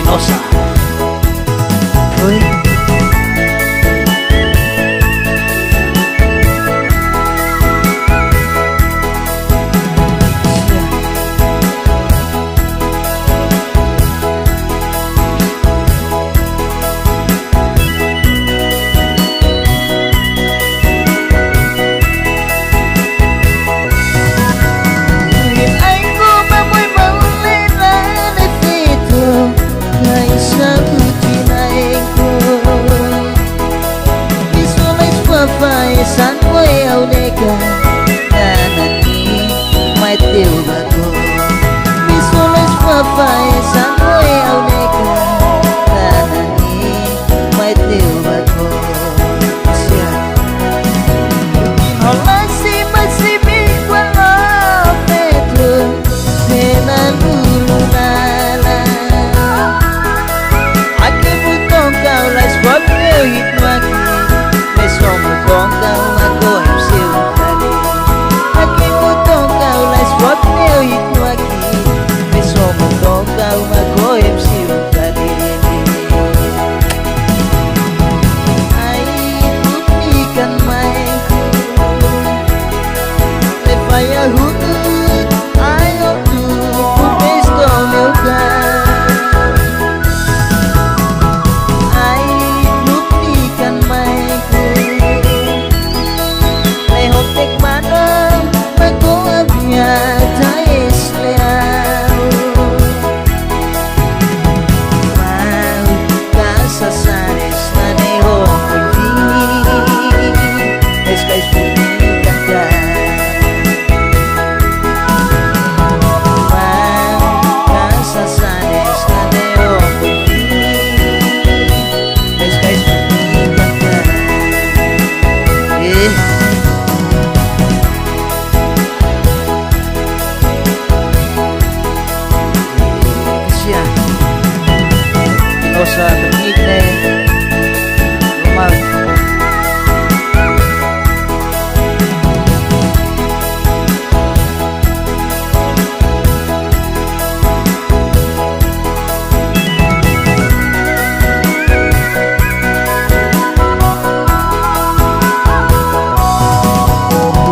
luminosa. Uy. San way au nega nanani mai teu bago visualize papai san way au nega nanani mai teu bago sia hola si masih biquala petro pena lulunala aku butuh kau lah sebab kau itu aku mesmo com kau aku siu tadi aku butuh kau lah sebab kau itu aku mesmo com kau aku siu tadi ai buktikan mainku levaya hutut ayo tu MUPESTOM MEUBA Sa pagkikne lumag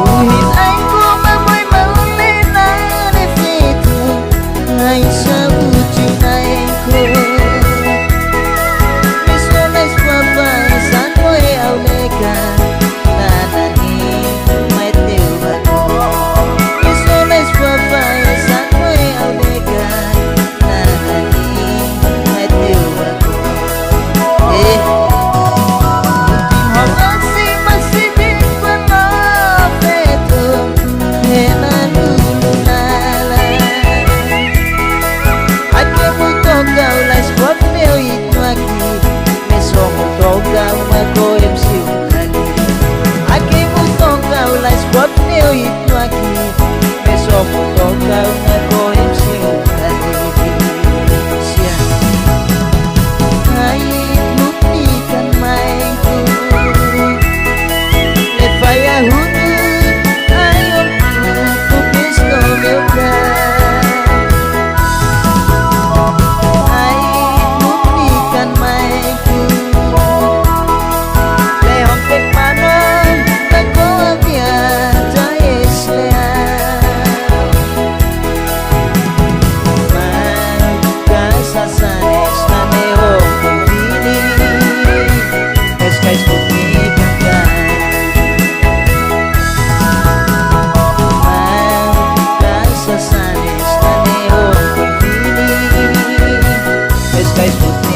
buhin ay kumamoy maulin na reflito ay sa utinay ko Facebook